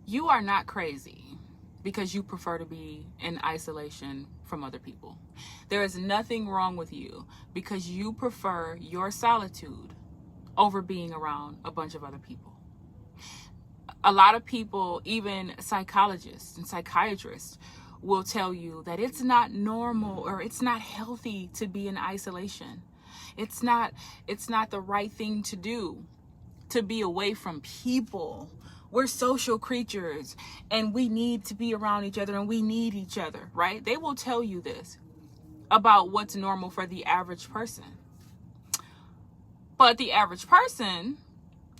You are not crazy because you prefer to be in isolation from other people. There is nothing wrong with you because you prefer your solitude over being around a bunch of other people. A lot of people, even psychologists and psychiatrists, will tell you that it's not normal or it's not healthy to be in isolation. It's not the right thing to do, to be away from people. We're social creatures and we need to be around each other and we need each other, right? They will tell you this about what's normal for the average person. But the average person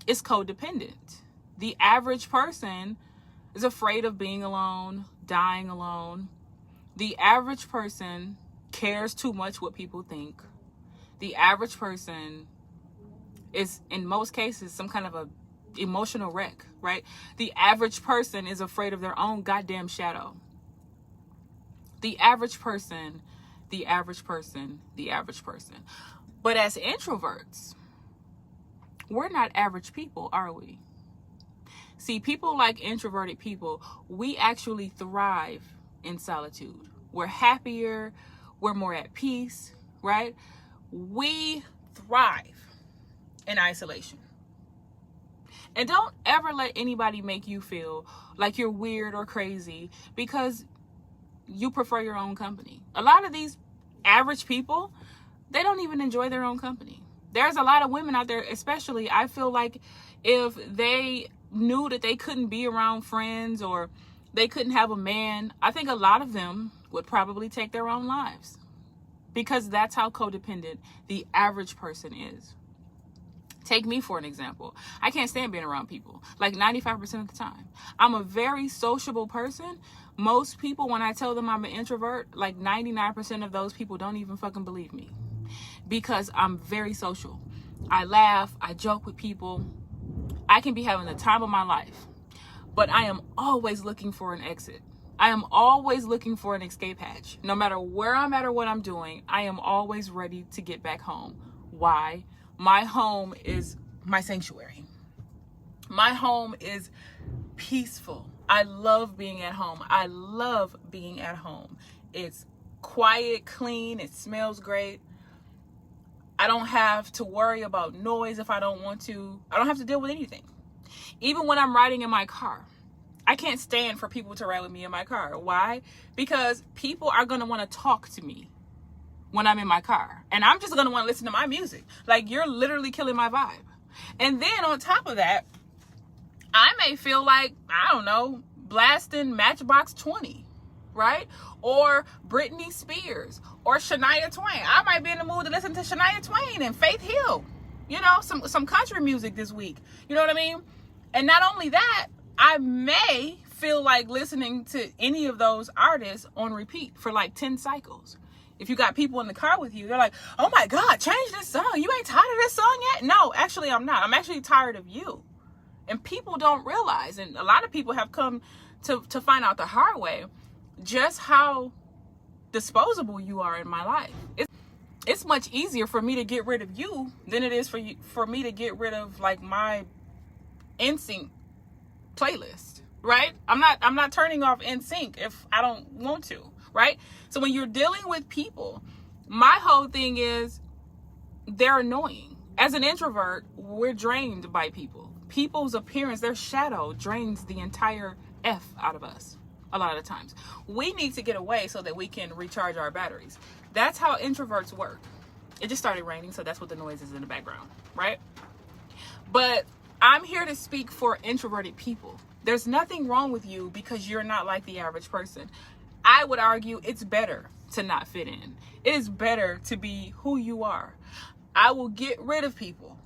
is codependent. The average person is afraid of being alone, dying alone. The average person cares too much what people think. The average person is, in most cases, some kind of a emotional wreck, right? The average person is afraid of their own goddamn shadow. The average person. But as introverts, we're not average people, are we? See, people like introverted people, we actually thrive in solitude. We're happier, we're more at peace, right? We thrive in isolation. And don't ever let anybody make you feel like you're weird or crazy because you prefer your own company. A lot of these average people, they don't even enjoy their own company. There's a lot of women out there, especially, I feel like if they knew that they couldn't be around friends or they couldn't have a man, I think a lot of them would probably take their own lives because that's how codependent the average person is. Take me for an example. I can't stand being around people, like 95% of the time. I'm a very sociable person. Most people, when I tell them I'm an introvert, like 99% of those people don't even fucking believe me because I'm very social. I laugh, I joke with people. I can be having the time of my life, but I am always looking for an exit. I am always looking for an escape hatch. No matter where I'm at or what I'm doing, I am always ready to get back home. Why? My home is my sanctuary. My home is peaceful. I love being at home. It's quiet, clean, it smells great. I don't have to worry about noise if I don't want to. I don't have to deal with anything. Even when I'm riding in my car, I can't stand for people to ride with me in my car. Why? Because people are going to want to talk to me when I'm in my car. And I'm just going to want to listen to my music. Like, you're literally killing my vibe. And then on top of that, I may feel like, I don't know, blasting Matchbox 20, right? Or Britney Spears or Shania Twain. I might be in the mood to listen to Shania Twain and Faith Hill. You know, some country music this week. You know what I mean? And not only that, I may feel like listening to any of those artists on repeat for like 10 cycles. If you got people in the car with you, they're like, oh my God, change this song. You ain't tired of this song yet? No, actually, I'm not. I'm actually tired of you. And people don't realize, and a lot of people have come to find out the hard way, just how disposable you are in my life. It's much easier for me to get rid of you than it is for me to get rid of like my NSYNC playlist, right? I'm not turning off NSYNC if I don't want to, right? So when you're dealing with people, my whole thing is they're annoying. As an introvert, we're drained by people. People's appearance, their shadow drains the entire F out of us a lot of the times. We need to get away so that we can recharge our batteries. That's how introverts work. It just started raining, so that's what the noise is in the background, right? But I'm here to speak for introverted people. There's nothing wrong with you because you're not like the average person. I would argue it's better to not fit in. It is better to be who you are. I will get rid of people.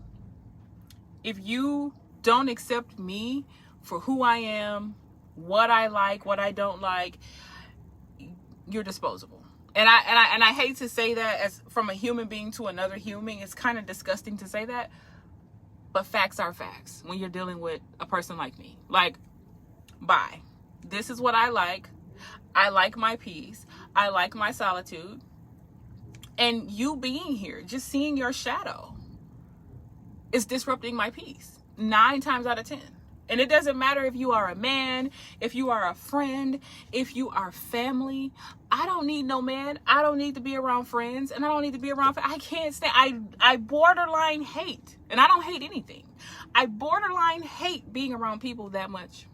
If you don't accept me for who I am, what I like, what I don't like, you're disposable. And I hate to say that as from a human being to another human. It's kind of disgusting to say that, but facts are facts when you're dealing with a person like me. Like, bye. This is what I like. I like my peace. I like my solitude. And you being here, just seeing your shadow, is disrupting my peace 9 times out of 10. And it doesn't matter if you are a man, if you are a friend, if you are family. I don't need no man. I don't need to be around friends, and I don't need to be around. I can't stand. I borderline hate, and I don't hate anything. I borderline hate being around people that much.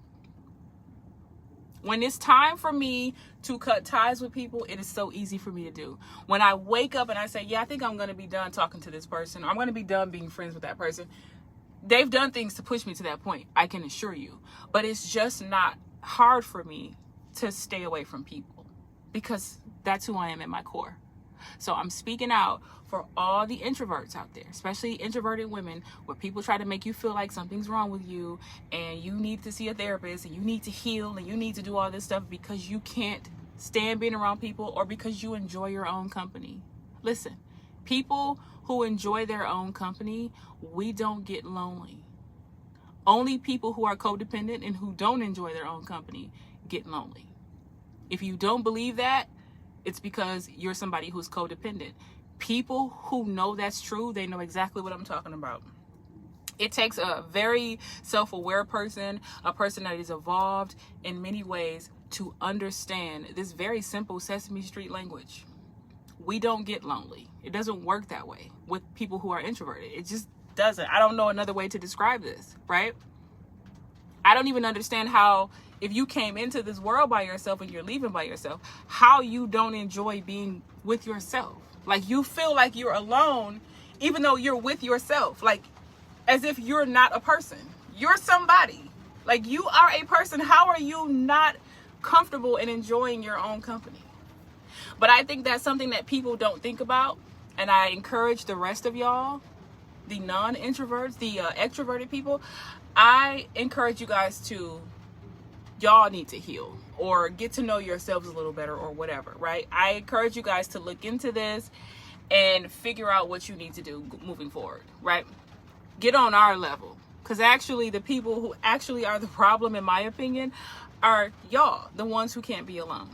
When it's time for me to cut ties with people, it is so easy for me to do. When I wake up and I say, yeah, I think I'm going to be done talking to this person, or I'm going to be done being friends with that person. They've done things to push me to that point, I can assure you. But it's just not hard for me to stay away from people, because that's who I am at my core. So I'm speaking out for all the introverts out there, especially introverted women, where people try to make you feel like something's wrong with you and you need to see a therapist and you need to heal and you need to do all this stuff because you can't stand being around people, or because you enjoy your own company. Listen, people who enjoy their own company, we don't get lonely. Only people who are codependent and who don't enjoy their own company get lonely. If you don't believe that, it's because you're somebody who's codependent. People who know that's true, they know exactly what I'm talking about. It takes a very self-aware person, a person that is evolved in many ways, to understand this very simple Sesame Street language. We don't get lonely. It doesn't work that way with people who are introverted. It just doesn't. I don't know another way to describe this, right? I don't even understand how, if you came into this world by yourself and you're leaving by yourself, how you don't enjoy being with yourself. Like, you feel like you're alone, even though you're with yourself. Like, as if you're not a person. You're somebody. Like, you are a person. How are you not comfortable in enjoying your own company? But I think that's something that people don't think about. And I encourage the rest of y'all, the non-introverts, the extroverted people, I encourage you guys to, y'all need to heal or get to know yourselves a little better or whatever, right? I encourage you guys to look into this and figure out what you need to do moving forward, right? Get on our level. Because actually the people who actually are the problem, in my opinion, are y'all, the ones who can't be alone.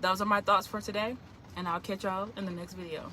Those are my thoughts for today, and I'll catch y'all in the next video.